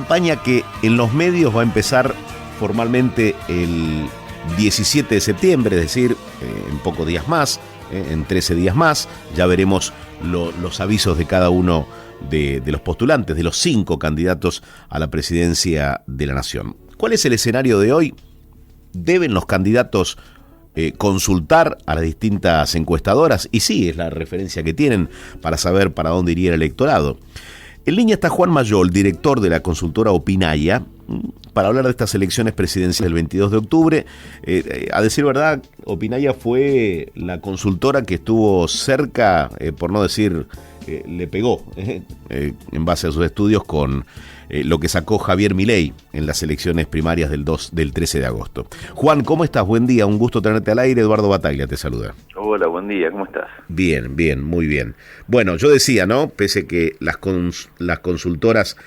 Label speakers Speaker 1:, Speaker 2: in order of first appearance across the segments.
Speaker 1: campaña que en los medios va a empezar formalmente el 17 de septiembre, es decir, en pocos días más, en 13 días más. Ya veremos los avisos de cada uno de los postulantes, de los 5 candidatos a la presidencia de la Nación. ¿Cuál es el escenario de hoy? ¿Deben los candidatos consultar a las distintas encuestadoras? Y sí, es la referencia que tienen para saber para dónde iría el electorado. En línea está Juan Mayol, director de la consultora Opinaya, para hablar de estas elecciones presidenciales del 22 de octubre. A decir verdad, Opinaya fue la consultora que estuvo cerca, por no decir, le pegó, en base a sus estudios, con lo que sacó Javier Milei en las elecciones primarias del 13 de agosto. Juan, ¿cómo estás? Buen día, un gusto tenerte al aire. Eduardo Bataglia te saluda.
Speaker 2: Hola, buen día, ¿cómo estás?
Speaker 1: Bien, bien, muy bien. Bueno, yo decía, ¿no? Pese que las consultoras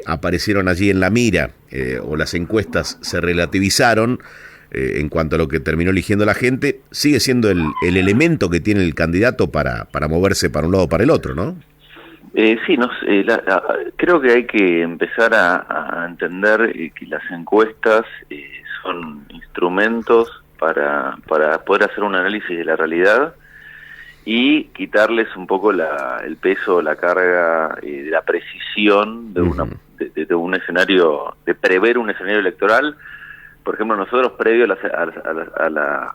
Speaker 1: aparecieron allí en la mira, o las encuestas se relativizaron en cuanto a lo que terminó eligiendo la gente, sigue siendo el elemento que tiene el candidato para moverse para un lado o para el otro, ¿no?
Speaker 2: Sí, creo que hay que empezar a entender que las encuestas son instrumentos para poder hacer un análisis de la realidad y quitarles un poco el peso, la carga de la precisión de un escenario, de prever un escenario electoral. Por ejemplo, nosotros previo a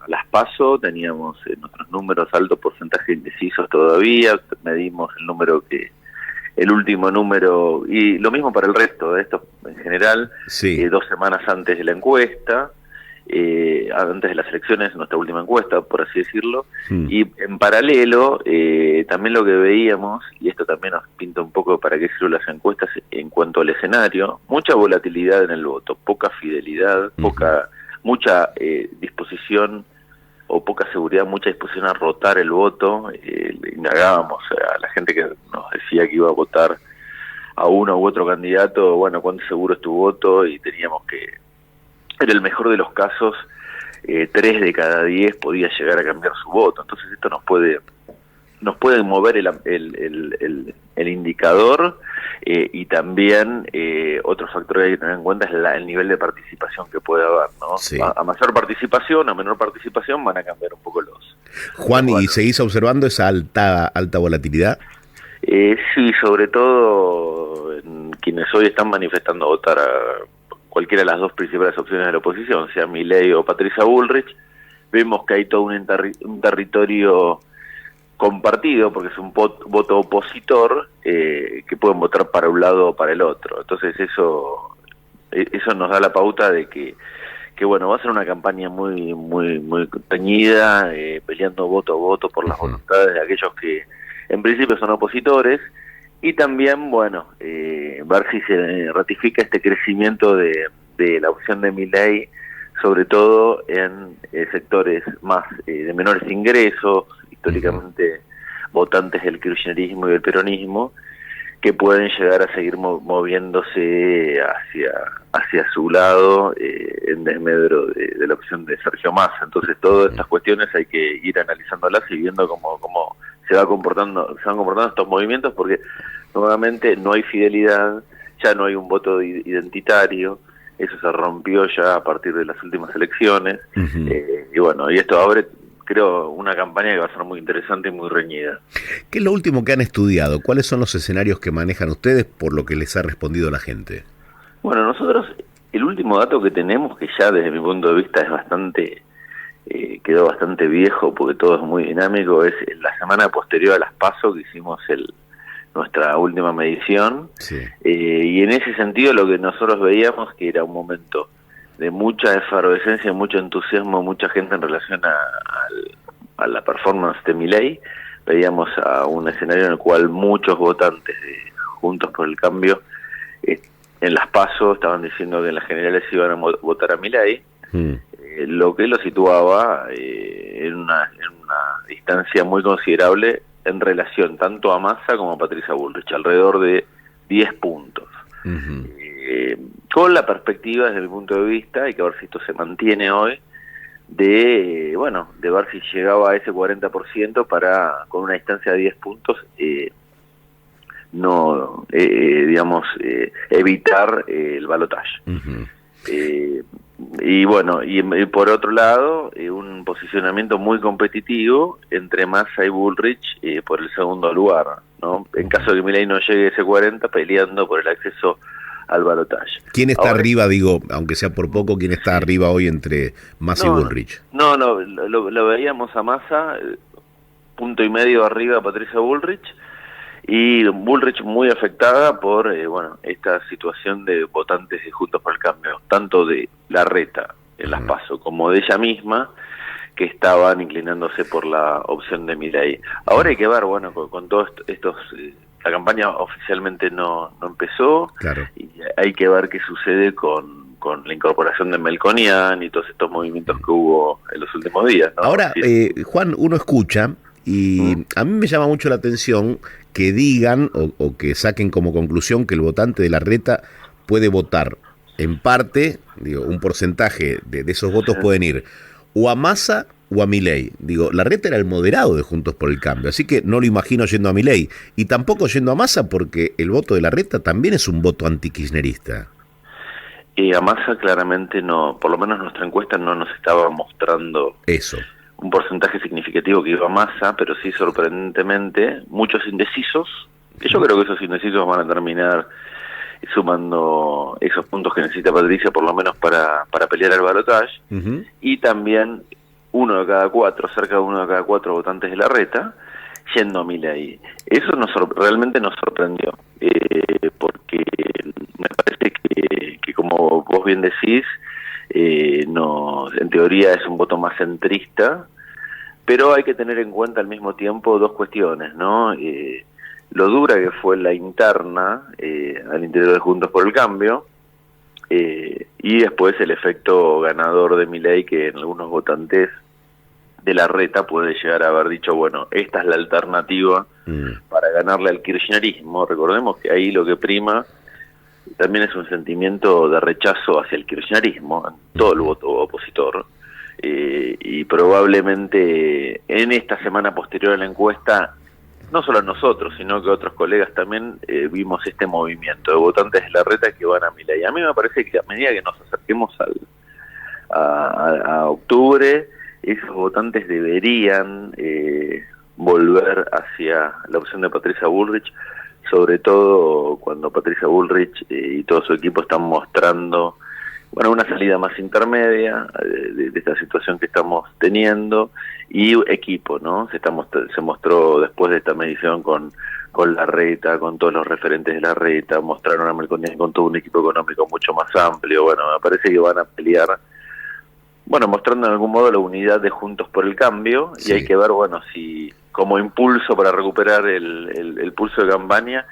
Speaker 2: las PASO teníamos nuestros números, alto porcentaje de indecisos todavía, medimos el último número, y lo mismo para el resto de estos en general, sí. 2 semanas antes de la encuesta, antes de las elecciones, nuestra última encuesta, por así decirlo, y en paralelo también lo que veíamos, y esto también nos pinta un poco para qué sirven las encuestas en cuanto al escenario, mucha volatilidad en el voto, poca fidelidad, mucha disposición o poca seguridad, mucha disposición a rotar el voto. Indagábamos a la gente que nos decía que iba a votar a uno u otro candidato, bueno, cuánto seguro es tu voto, y teníamos que, en el mejor de los casos, 3 de cada 10 podía llegar a cambiar su voto. Entonces esto nos puede mover el indicador, y también otro factor que hay que tener en cuenta es el nivel de participación que puede haber, ¿no? Sí. A mayor participación, a menor participación, van a cambiar un poco los...
Speaker 1: Juan, ¿y seguís observando esa alta volatilidad?
Speaker 2: Sí, sobre todo en quienes hoy están manifestando votar a cualquiera de las 2 principales opciones de la oposición, sea Milei o Patricia Bullrich. Vemos que hay todo un territorio compartido, porque es un voto opositor, que pueden votar para un lado o para el otro. Entonces eso nos da la pauta de que bueno, va a ser una campaña muy teñida, peleando voto a voto por las voluntades de aquellos que en principio son opositores, y también, bueno, ver si se ratifica este crecimiento de la opción de Milei, sobre todo en sectores más de menores ingresos, históricamente votantes del kirchnerismo y del peronismo, que pueden llegar a seguir moviéndose hacia su lado, en desmedro de la opción de Sergio Massa. Entonces todas estas cuestiones hay que ir analizándolas y viendo cómo se van comportando estos movimientos, porque nuevamente no hay fidelidad, ya no hay un voto identitario. Eso se rompió ya a partir de las últimas elecciones, y bueno, y esto abre, creo, una campaña que va a ser muy interesante y muy reñida.
Speaker 1: ¿Qué es lo último que han estudiado? ¿Cuáles son los escenarios que manejan ustedes por lo que les ha respondido la gente?
Speaker 2: Bueno, nosotros, el último dato que tenemos, que ya desde mi punto de vista es quedó bastante viejo porque todo es muy dinámico, es la semana posterior a las PASO que hicimos nuestra última medición, sí. Y en ese sentido lo que nosotros veíamos que era un momento de mucha efervescencia, mucho entusiasmo, mucha gente en relación a la performance de Milei. Veíamos a un escenario en el cual muchos votantes de Juntos por el Cambio en las PASO estaban diciendo que en las generales iban a votar a Milei, lo que lo situaba en una distancia muy considerable en relación tanto a Massa como a Patricia Bullrich, alrededor de 10 puntos. Con la perspectiva, desde mi punto de vista, hay que ver si esto se mantiene hoy, de ver si llegaba a ese 40% con una distancia de 10 puntos, evitar el balotaje.
Speaker 1: Uh-huh.
Speaker 2: Y bueno, y por otro lado, un posicionamiento muy competitivo entre Massa y Bullrich por el segundo lugar, ¿no? En caso de que Milei no llegue a ese 40, peleando por el acceso al balotaje.
Speaker 1: ¿Quién está arriba, digo, aunque sea por poco, quién está arriba hoy entre Massa y Bullrich?
Speaker 2: Lo veíamos a Massa, punto y medio arriba a Patricia Bullrich, y Bullrich muy afectada por esta situación de votantes de Juntos por el Cambio, tanto de Larreta en las PASO como de ella misma, que estaban inclinándose por la opción de Milei. Ahora hay que ver, con todos estos... la campaña oficialmente no empezó,
Speaker 1: claro,
Speaker 2: y hay que ver qué sucede con la incorporación de Melconian y todos estos movimientos que hubo en los últimos días, ¿no?
Speaker 1: Ahora, Juan, uno escucha, y a mí me llama mucho la atención que digan o que saquen como conclusión que el votante de Larreta puede votar en parte, digo, un porcentaje de esos votos pueden ir o a Massa o a Milei. Digo, Larreta era el moderado de Juntos por el Cambio, así que no lo imagino yendo a Milei, y tampoco yendo a Massa, porque el voto de Larreta también es un voto antikirchnerista.
Speaker 2: A Massa claramente no, por lo menos nuestra encuesta no nos estaba mostrando
Speaker 1: eso,
Speaker 2: un porcentaje significativo que iba a Massa, pero sí sorprendentemente muchos indecisos, que yo creo que esos indecisos van a terminar sumando esos puntos que necesita Patricia por lo menos para pelear el balotaje, y también cerca de uno de cada cuatro votantes de Larreta yendo a Milei. Eso realmente nos sorprendió, porque me parece que como vos bien decís, en teoría es un voto más centrista, pero hay que tener en cuenta al mismo tiempo dos cuestiones, ¿no? Lo dura que fue la interna al interior de Juntos por el Cambio, y después el efecto ganador de Milei, que en algunos votantes de Larreta puede llegar a haber dicho, esta es la alternativa para ganarle al kirchnerismo. Recordemos que ahí lo que prima también es un sentimiento de rechazo hacia el kirchnerismo, en todo el voto opositor, y probablemente en esta semana posterior a la encuesta, no solo nosotros, sino que otros colegas también vimos este movimiento de votantes de Larreta que van a Milei. A mí me parece que a medida que nos acerquemos a octubre, esos votantes deberían volver hacia la opción de Patricia Bullrich, sobre todo cuando Patricia Bullrich y todo su equipo están mostrando una salida más intermedia de esta situación que estamos teniendo, y equipo, ¿no? Se mostró después de esta medición con Larreta, con todos los referentes de Larreta, mostraron a Melconian con todo un equipo económico mucho más amplio. Me parece que van a pelear, mostrando en algún modo la unidad de Juntos por el Cambio, sí. Y hay que ver, si como impulso para recuperar el pulso de campaña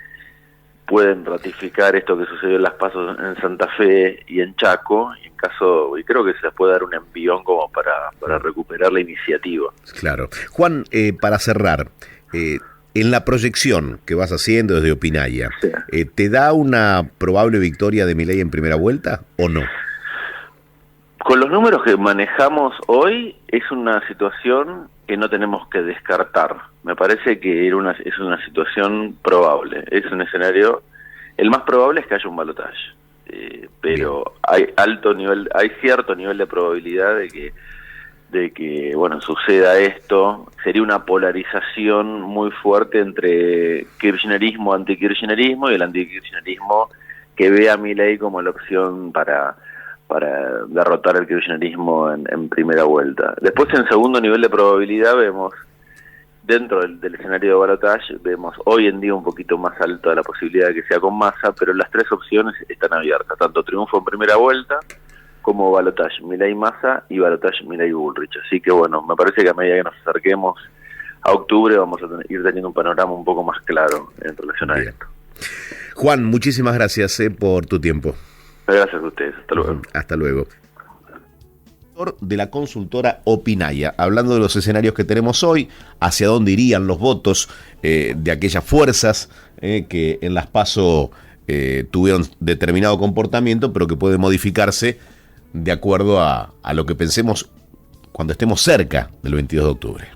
Speaker 2: pueden ratificar esto que sucedió en las PASO en Santa Fe y en Chaco, y creo que se les puede dar un envión como para recuperar la iniciativa.
Speaker 1: Claro. Juan, para cerrar, en la proyección que vas haciendo desde Opinaya, sí, ¿te da una probable victoria de Milei en primera vuelta o no?
Speaker 2: Con los números que manejamos hoy, es una situación que no tenemos que descartar. Me parece que es una situación probable. Es un escenario... El más probable es que haya un balotaje. Pero hay cierto nivel de probabilidad de que suceda esto. Sería una polarización muy fuerte entre kirchnerismo, antikirchnerismo, y el antikirchnerismo que ve a Milei como la opción para derrotar al kirchnerismo en primera vuelta. Después, en segundo nivel de probabilidad, vemos, dentro del escenario de balotaje, vemos hoy en día un poquito más alta la posibilidad de que sea con Massa, pero las tres opciones están abiertas, tanto triunfo en primera vuelta, como balotaje Milei-Massa y balotaje Milei-Bullrich. Así que me parece que a medida que nos acerquemos a octubre vamos a ir teniendo un panorama un poco más claro en relación a esto.
Speaker 1: Juan, muchísimas gracias por tu tiempo.
Speaker 2: Gracias a ustedes. Hasta luego.
Speaker 1: Hasta luego. De la consultora Opinaya, hablando de los escenarios que tenemos hoy, hacia dónde irían los votos de aquellas fuerzas que en las PASO tuvieron determinado comportamiento, pero que puede modificarse de acuerdo a lo que pensemos cuando estemos cerca del 22 de octubre.